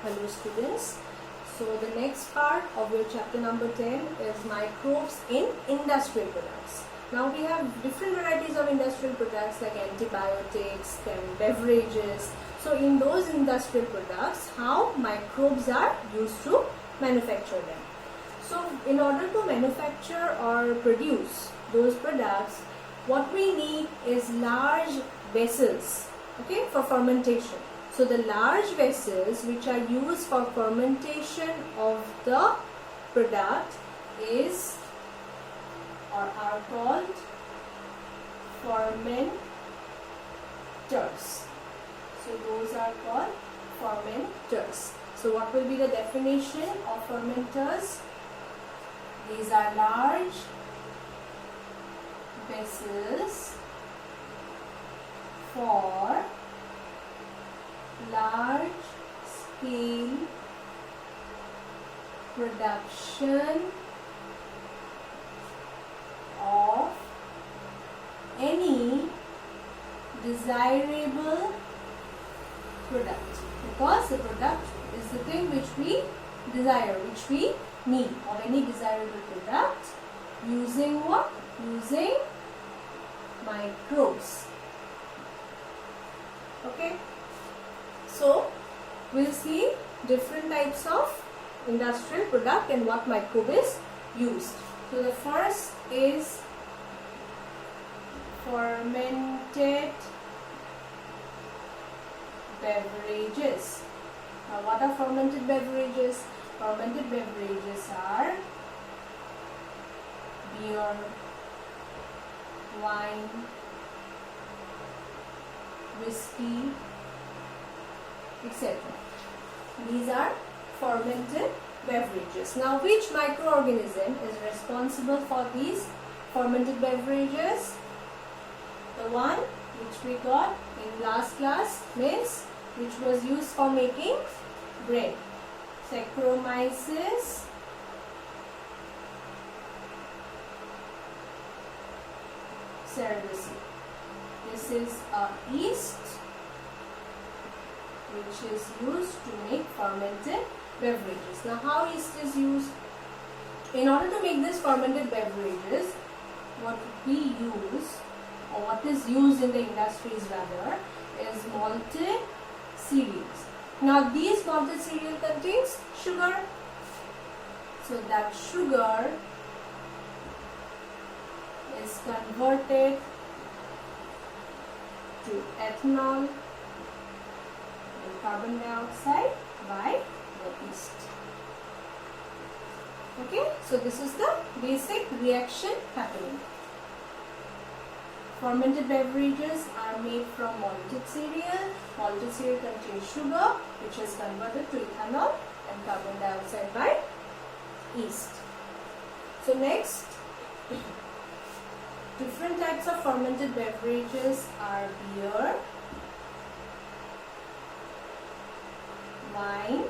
Hello students. So the next part of your chapter number 10 is microbes in industrial products. Now we have different varieties of industrial products like antibiotics, then beverages. So in those industrial products, how microbes are used to manufacture them. So in order to manufacture or produce those products, what we need is large vessels, okay, for fermentation. So the large vessels which are used for fermentation of the product is or are called fermenters. So those are called fermenters. So what will be the definition of fermenters? These are large vessels for large scale production of any desirable product, because the product is the thing which we desire, which we need, of any desirable product using what? Using microbes. Okay. So, we'll see different types of industrial product and what microbe is used. So, the first is fermented beverages. Now, what are fermented beverages? Fermented beverages are beer, wine, whiskey, etc. These are fermented beverages. Now, which microorganism is responsible for these fermented beverages? The one which we got in last class means which was used for making bread. Saccharomyces cerevisiae. This is a yeast which is used to make fermented beverages. Now, how yeast is used? In order to make this fermented beverages, what we use, or what is used in the industries rather, is malted cereals. Now, these malted cereal contains sugar. So, that sugar is converted to ethanol and carbon dioxide by the yeast. Okay, so this is the basic reaction happening. Fermented beverages are made from malted cereal. Malted cereal contains sugar, which is converted to ethanol and carbon dioxide by yeast. So next, different types of fermented beverages are beer, wine,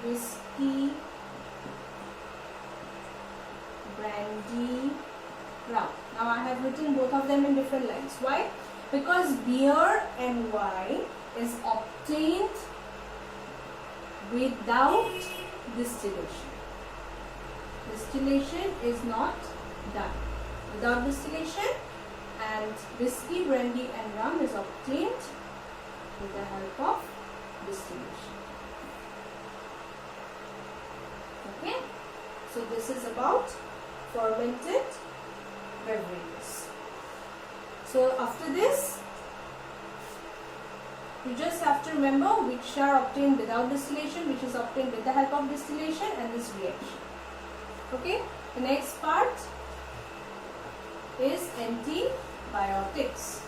whiskey, brandy, rum. Now I have written both of them in different lines. Why? Because beer and wine is obtained without distillation. Distillation is not done. Without distillation, and whiskey, brandy and rum is obtained with the help of distillation. Okay, so this is about fermented beverages. So after this, you just have to remember which are obtained without distillation, which is obtained with the help of distillation, and this reaction. Okay, the next part is antibiotics.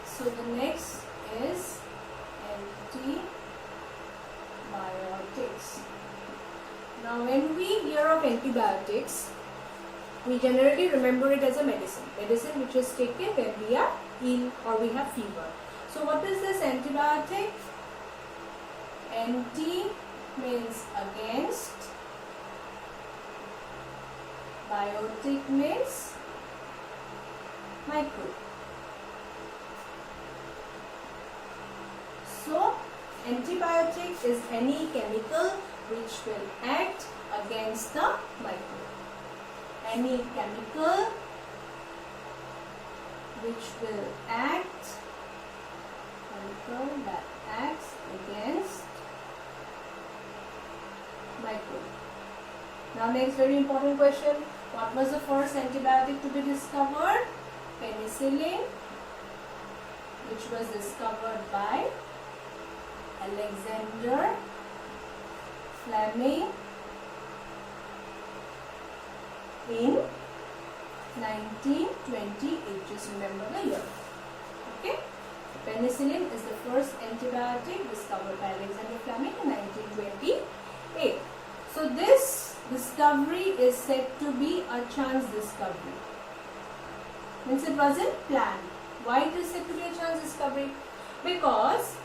So the next is antibiotics. Now when we hear of antibiotics, we generally remember it as a medicine which is taken when we are ill or we have fever. So what is this antibiotic? Anti means against, biotic means microbe. So antibiotic is any chemical which will act against the microbe. Any chemical which will act, chemical that acts against microbe. Now next very important question. What was the first antibiotic to be discovered? Penicillin, which was discovered by Alexander Fleming in 1928. Just remember the year. Okay. Penicillin is the first antibiotic discovered by Alexander Fleming in 1928. So this discovery is said to be a chance discovery. Means it wasn't planned. Why it is said to be a chance discovery? Because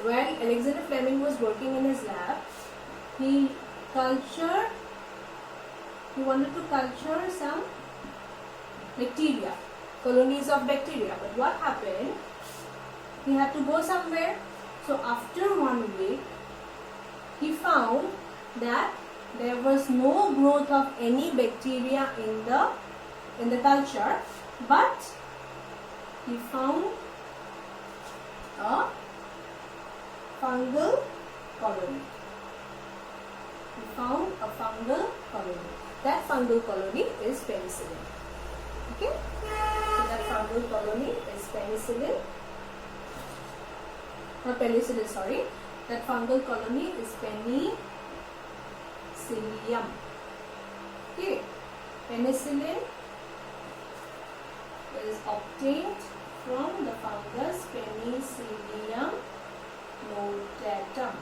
while Alexander Fleming was working in his lab, he wanted to culture some bacteria, colonies of bacteria. But what happened? He had to go somewhere. So after 1 week, he found that there was no growth of any bacteria in the culture, but he found a fungal colony. He found a fungal colony. That fungal colony is penicillin. Okay? So that fungal colony is penicillin. Not penicillin, sorry. That fungal colony is penicillium. Okay. Penicillin is obtained from the fungus Penicillium notatum.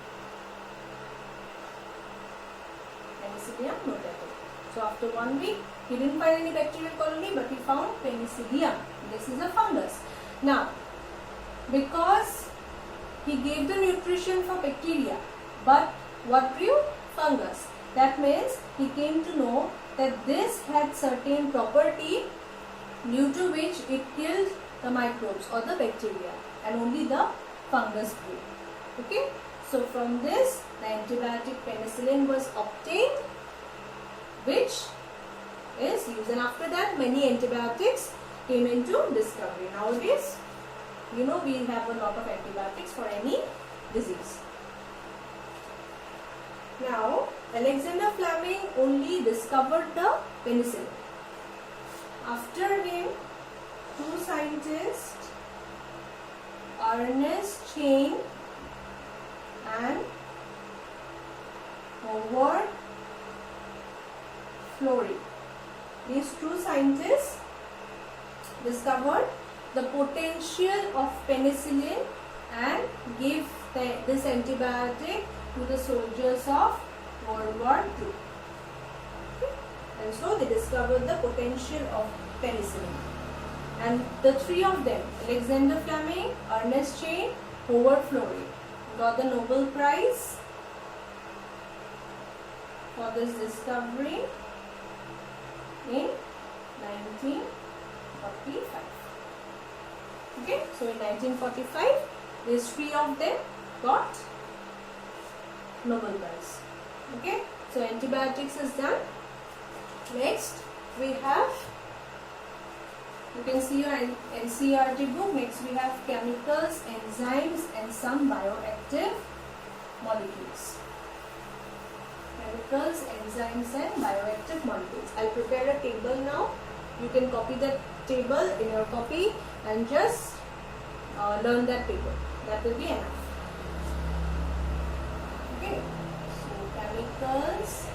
Penicillium notatum. So after 1 week, he didn't find any bacterial colony, but he found penicillium. This is a fungus. Now, because he gave the nutrition for bacteria, but what grew? Fungus. That means he came to know that this had certain property due to which it killed the microbes or the bacteria, and only the fungus grew. Okay. So from this, the antibiotic penicillin was obtained, which is used, and after that many antibiotics came into discovery. Nowadays, we have a lot of antibiotics for any disease. Now, Alexander Fleming only discovered the penicillin. After him, two scientists, Ernest Chain and Howard Florey. These two scientists discovered the potential of penicillin and gave this antibiotic to the soldiers of World War II. Okay. And so they discovered the potential of penicillin. And the three of them, Alexander Fleming, Ernest Chain, Howard Florey, got the Nobel Prize for this discovery in 1945. Okay, so in 1945, these three of them got Nobel Prize. Okay, so antibiotics is done. Next, we have, you can see your NCERT book. Next, we have chemicals, enzymes, and some bioactive molecules. Chemicals, enzymes, and bioactive molecules. I'll prepare a table now. You can copy that table in your copy and just learn that table. That will be enough. Okay. So chemicals,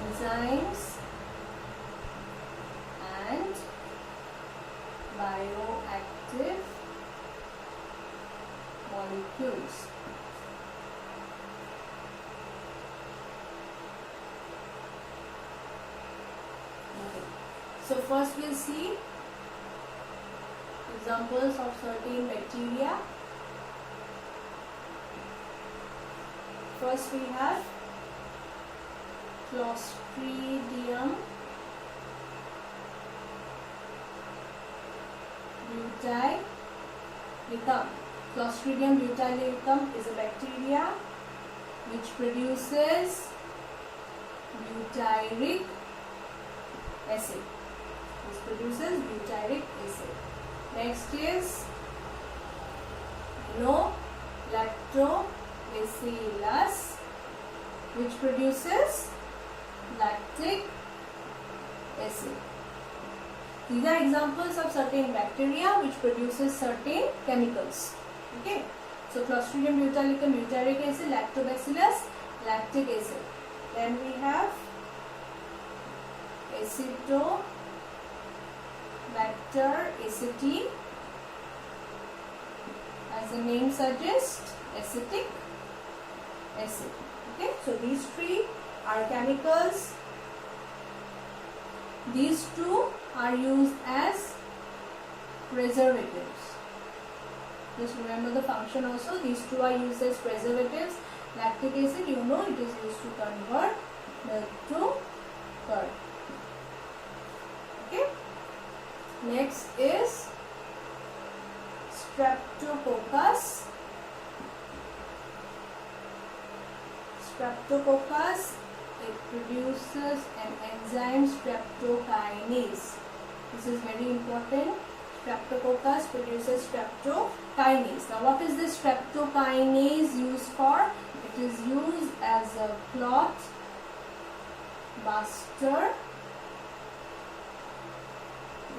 enzymes, and bioactive molecules. So first we'll see examples of certain bacteria. First we have Clostridium butylicum. Clostridium butylicum is a bacteria which produces butyric acid. This produces butyric acid. Next is Lactobacillus, which produces lactic acid. These are examples of certain bacteria which produces certain chemicals. Okay. So Clostridium butylicum, butyric acid, Lactobacillus, lactic acid. Then we have Acetobacter aceti. As the name suggests, acetic acid. Okay. So these three are chemicals. These two are used as preservatives. Just remember the function also. These two are used as preservatives. Lactic acid, you know, it is used to convert milk to curd. Okay. Next is Streptococcus. Streptococcus, it produces an enzyme streptokinase. This is very important. Streptococcus produces streptokinase. Now what is this streptokinase used for? It is used as a clot buster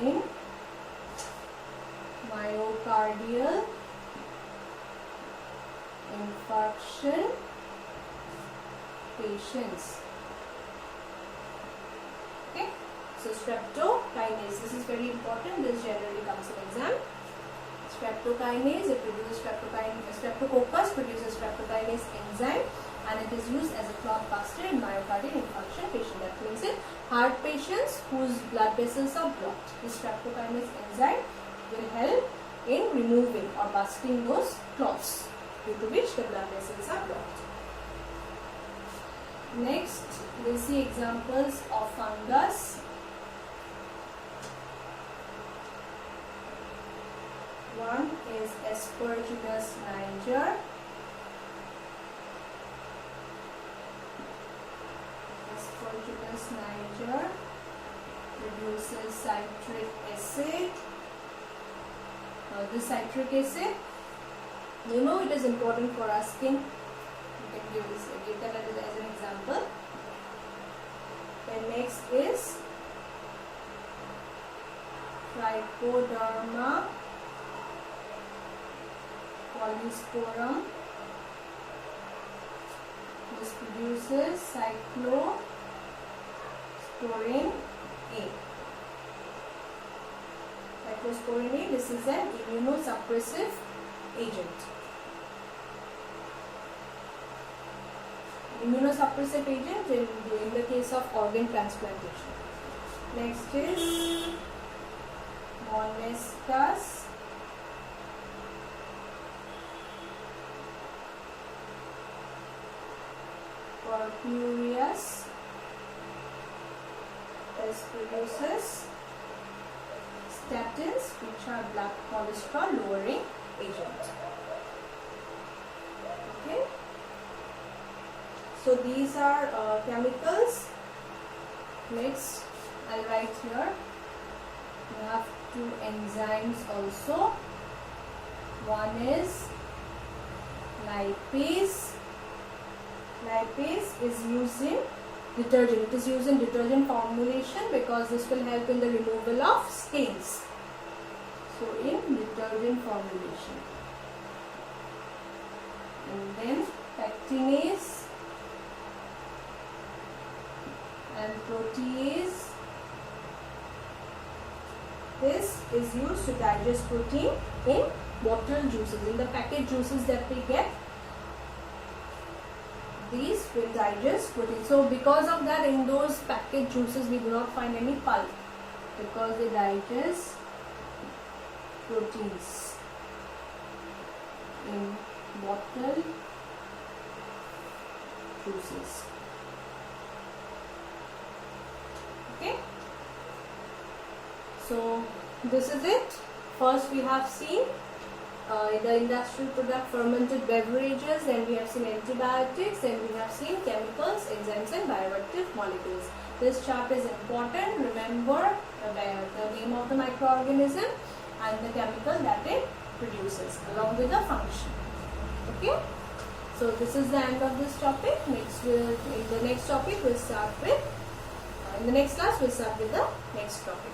in myocardial infarction patients. Okay, so streptokinase, this is very important. This generally comes in exam. Streptokinase, it produces Streptococcus produces streptokinase enzyme, and it is used as a clot buster in myocardial infarction patient. That means in heart patients whose blood vessels are blocked. This streptokinase enzyme will help in removing or busting those clots due to which the blood vessels are blocked. Next, we'll see examples of fungus. One is Aspergillus niger. Aspergillus niger produces citric acid. Now this citric acid, you know, it is important for our skin. You can give that as an example. Then next is Trichoderma polysporum. This produces cyclosporin A. Cyclosporin A, this is an immunosuppressive agent. Immunosuppressive agent in the case of organ transplantation. Next is Monescus purpureus. This produces statins, which are blood cholesterol lowering agent. Okay. So these are chemicals. Next, I'll write here. We have two enzymes also. One is lipase. Lipase is used in detergent. It is used in detergent formulation because this will help in the removal of stains. So in detergent formulation. And then pectinase and protease. This is used to digest protein in bottle juices. In the packet juices that we get, these will digest protein. So because of that, in those packet juices we do not find any pulp because they digest proteins. In bottle juices. Okay, so this is it. First we have seen the industrial product fermented beverages, then we have seen antibiotics, and we have seen chemicals, enzymes and bioactive molecules. This chapter is important. Remember the name of the microorganism and the chemical that it produces along with the function. Okay, so this is the end of this topic. In the next topic we'll start with in the next class we'll start with the next topic.